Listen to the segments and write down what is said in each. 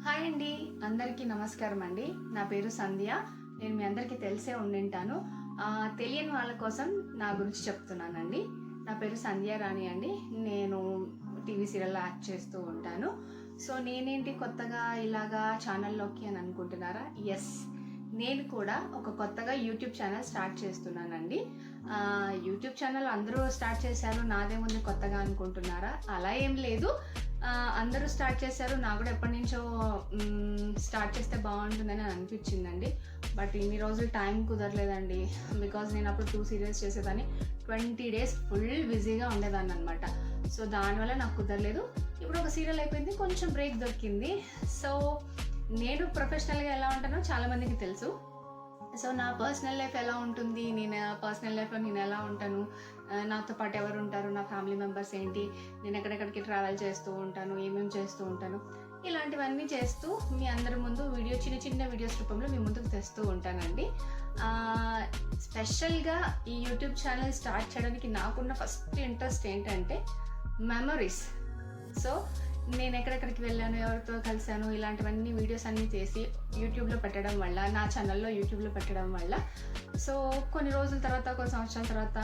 Hi అండి, అందరికీ నమస్కారం అండి. నా పేరు సంధ్య. నేను మీ అందరికీ తెలిసే ఉండింటాను. తెలియని వాళ్ళ కోసం నా గురించి చెప్తున్నానండి. నా పేరు సంధ్య రాణి అండి. నేను టీవీ సీరియల్లో యాక్ట్ చేస్తూ ఉంటాను. సో నేనేంటి కొత్తగా ఇలాగా ఛానల్లోకి అని అనుకుంటున్నారా? ఎస్, నేను కూడా ఒక కొత్తగా యూట్యూబ్ ఛానల్ స్టార్ట్ చేస్తున్నానండి. యూట్యూబ్ ఛానల్ అందరూ స్టార్ట్ చేశారు, నాదేముంది కొత్తగా అనుకుంటున్నారా? అలా ఏం లేదు, అందరూ స్టార్ట్ చేశారు. నాకు కూడా ఎప్పటి నుంచో స్టార్ట్ చేస్తే బాగుంటుందని అనిపించిందండి. బట్ ఇన్ని రోజులు టైం కుదరలేదండి. బికాజ్ నేను అప్పుడు 2 సీరియల్స్ చేసేదాన్ని. 20 days ఫుల్ బిజీగా ఉండేదాన్ని అనమాట. సో దానివల్ల నాకు కుదరలేదు. ఇప్పుడు ఒక సీరియల్ అయిపోయింది, కొంచెం బ్రేక్ దొరికింది. సో నేను ప్రొఫెషనల్గా ఎలా ఉంటానో చాలామందికి తెలుసు. సో నా పర్సనల్ లైఫ్ ఎలా ఉంటుంది, నేను పర్సనల్ లైఫ్లో నేను ఎలా ఉంటాను, నాతో పాటు ఎవరు ఉంటారు, నా ఫ్యామిలీ మెంబర్స్ ఏంటి, నేను ఎక్కడెక్కడికి ట్రావెల్ చేస్తూ ఉంటాను, ఏమేమి చేస్తూ ఉంటాను, ఇలాంటివన్నీ చేస్తూ మీ అందరి ముందు చిన్న చిన్న వీడియోస్ రూపంలో మీ ముందుకు తెస్తూ ఉంటానండి. స్పెషల్గా ఈ యూట్యూబ్ ఛానల్ స్టార్ట్ చేయడానికి నాకున్న ఫస్ట్ ఇంట్రెస్ట్ ఏంటంటే మెమరీస్. సో నేను ఎక్కడెక్కడికి వెళ్ళాను, ఎవరితో కలిశాను, ఇలాంటివన్నీ వీడియోస్ అన్నీ చేసి యూట్యూబ్లో పెట్టడం వల్ల, నా ఛానల్లో యూట్యూబ్లో పెట్టడం వల్ల సో కొన్ని రోజుల తర్వాత, కొన్ని సంవత్సరాల తర్వాత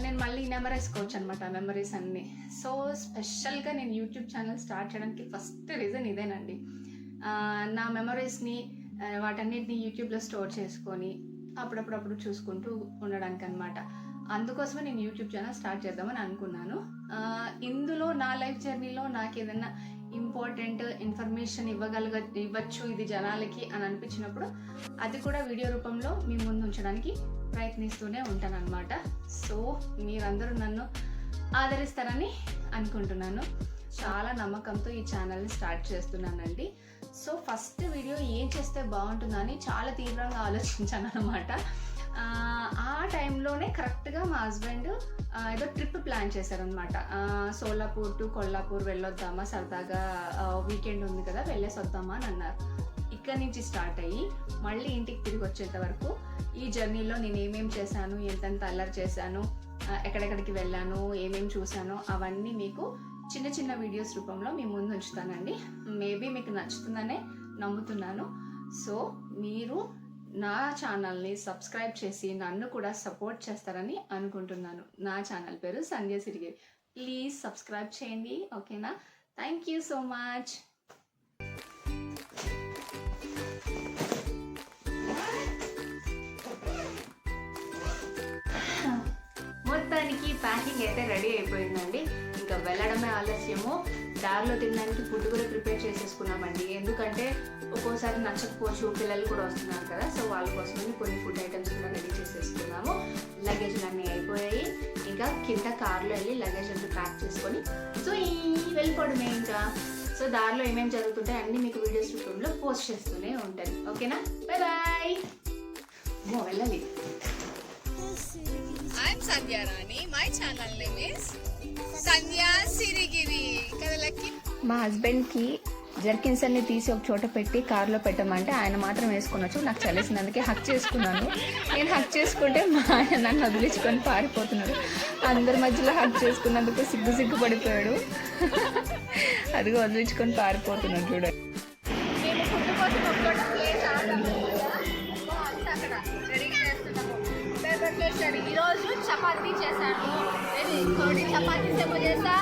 నేను మళ్ళీ నెమరేసుకోవచ్చు అనమాట మెమరీస్ అన్నీ. సో స్పెషల్గా నేను యూట్యూబ్ ఛానల్ స్టార్ట్ చేయడానికి ఫస్ట్ రీజన్ ఇదేనండి. నా మెమరీస్ని వాటన్నిటిని యూట్యూబ్లో స్టోర్ చేసుకొని అప్పుడప్పుడు చూసుకుంటూ ఉండడానికి అనమాట. అందుకోసమే నేను యూట్యూబ్ ఛానల్ స్టార్ట్ చేద్దామని అనుకున్నాను. ఇందులో నా లైఫ్ జర్నీలో నాకు ఏదైనా ఇంపార్టెంట్ ఇన్ఫర్మేషన్ ఇవ్వచ్చు ఇది జనాలకి అని అనిపించినప్పుడు అది కూడా వీడియో రూపంలో మీ ముందు ఉంచడానికి ప్రయత్నిస్తూనే ఉంటాను అనమాట. సో మీరందరూ నన్ను ఆదరిస్తారని అనుకుంటున్నాను. చాలా నమ్మకంతో ఈ ఛానల్ని స్టార్ట్ చేస్తున్నానండి. సో ఫస్ట్ వీడియో ఏం చేస్తే బాగుంటుందని చాలా తీవ్రంగా ఆలోచించాను అనమాట. ఆ టైంలోనే కరెక్ట్గా మా హస్బెండ్ ఏదో ట్రిప్ ప్లాన్ చేశారనమాట. సోలాపూర్ టు కొల్లాపూర్ వెళ్ళొద్దామా, సరదాగా వీకెండ్ ఉంది కదా వెళ్ళేసి వద్దామా అని అన్నారు. ఇక్కడ నుంచి స్టార్ట్ అయ్యి మళ్ళీ ఇంటికి తిరిగి వచ్చేంత వరకు ఈ జర్నీలో నేను ఏమేమి చేశాను, ఎంతెంత అల్లరి చేశాను, ఎక్కడెక్కడికి వెళ్ళాను, ఏమేమి చూశాను, అవన్నీ మీకు చిన్న చిన్న వీడియోస్ రూపంలో మీ ముందు ఉంచుతానండి. మేబీ మీకు నచ్చుతుందనే నమ్ముతున్నాను. సో మీరు నా ఛానల్ని సబ్స్క్రైబ్ చేసి నన్ను కూడా సపోర్ట్ చేస్తారని అనుకుంటున్నాను. నా ఛానల్ పేరు సంధ్య సిరిగిరి. ప్లీజ్ సబ్స్క్రైబ్ చేయండి, ఓకేనా? Thank you so much. మొత్తానికి ప్యాకింగ్ అయితే రెడీ అయిపోయిందండి. ఇంకా వెళ్ళడమే ఆలస్యము. దారిలో తినడానికి ఫుడ్ కూడా ప్రిపేర్ చేసేసుకున్నామండి. ఎందుకంటే ఒక్కోసారి నచ్చకపోవచ్చు, పిల్లలు కూడా వస్తున్నారు కదా. సో వాళ్ళ కోసమని కొన్ని ఫుడ్ ఐటమ్స్ కూడా రెడీ చేసేసుకున్నాము. లగేజ్లు అన్నీ అయిపోయాయి. ఇంకా కింద కార్లో వెళ్ళి లగేజ్ అంతా ప్యాక్ చేసుకొని సో వెళ్ళిపోవడమే ఇంకా. సో దారిలో ఏమేమి జరుగుతుంటాయి అన్నీ మీకు వీడియోస్ రూపంలో పోస్ట్ చేస్తూనే ఉంటాను, ఓకేనా? Bye bye. వెళ్ళాలి. I'm Sandhya Rani. My channel name is Sandhya Sirigiri. కదా లక్కీ. మా హస్బెండ్కి జర్కిన్స్ అన్ని తీసి ఒక చోట పెట్టి కార్లో పెట్టమంటే ఆయన మాత్రం వేసుకునొచ్చు. నాకు చలేసినందుకే హక్ చేసుకున్నాను. నేను హక్ చేసుకుంటే మా ఆయన నన్ను వదిలించుకొని పారిపోతున్నాడు. అందరి మధ్యలో హక్ చేసుకున్నందుకు సిగ్గు పడిపోయాడు. అదిగో వదిలించుకొని పారిపోతున్నాడు చూడండి. ఈరోజు చపాతీ చేశాను. చపాతీస్ ఏమో చేసా,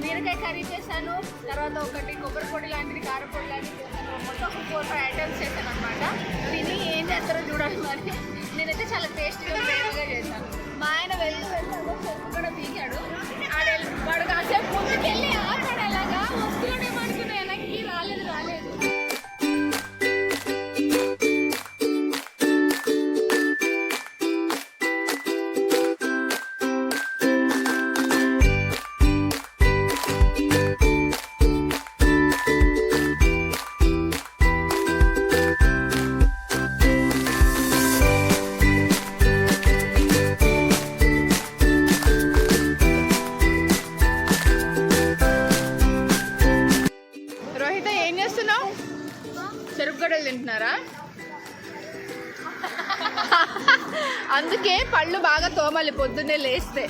బీరకాయ కర్రీ చేశాను, తర్వాత ఒకటి కొబ్బరి పొడి లాంటిది, కారపొడి లాంటిది చేశాను. మొత్తం 4-5 ఐటమ్స్ చేశాను అనమాట. తిని ఏం చేస్తారో చూడాలి. మరి నేనైతే చాలా టేస్టీగా వేరుగా చేశాను. మా ఆయన వెళ్ళి చెట్టు కూడా తీశాడు. వాడు కాసేపు ముందుకెళ్ళి ఆడాడు. అలాగా వస్తున్నాడేమో అనుకున్నా, వెనక్కి రాలేదు. చెరుకుగడలు తింటున్నారా? అందుకే పళ్ళు బాగా తోమాలి పొద్దున్నే లేస్తే.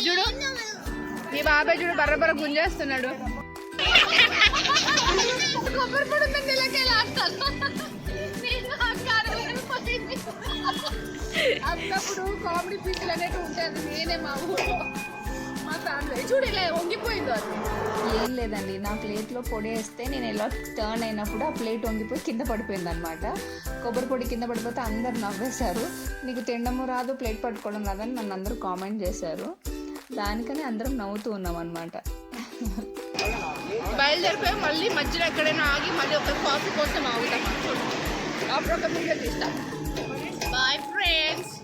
చూడు మీ బాబాయ్ చూడు బర్ర గుంజేస్తున్నాడు. కొబ్బరి పొడి ఉందండి. నేను అక్కడ వెళ్ళిపోయింది. అప్పుడప్పుడు కామెడీ పీసులు అనేవి ఉంటుంది. నేనే మా ఊళ్ళో మా ఫ్యామిలీ చూడు ఇలా వంగిపోయింది. అది ఏం లేదండి, నా ప్లేట్లో పొడి వేస్తే నేను ఎలా టర్న్ అయినప్పుడు ఆ ప్లేట్ వంగిపోయి కింద పడిపోయింది అనమాట. కొబ్బరి పొడి కింద పడిపోతే అందరు నవ్వేశారు. నీకు తినడము రాదు, ప్లేట్ పట్టుకోవడం రాదని నన్ను అందరూ కామెంట్ చేశారు. దానికని అందరం నవ్వుతూ ఉన్నాం అనమాట. బయలుదేరిపోయి మళ్ళీ మధ్యలో ఎక్కడైనా ఆగి మళ్ళీ ఒక కాఫీ కోసం ఆగుతాం. అప్పుడు ఒక వీడియో తీస్తాం. Bye friends.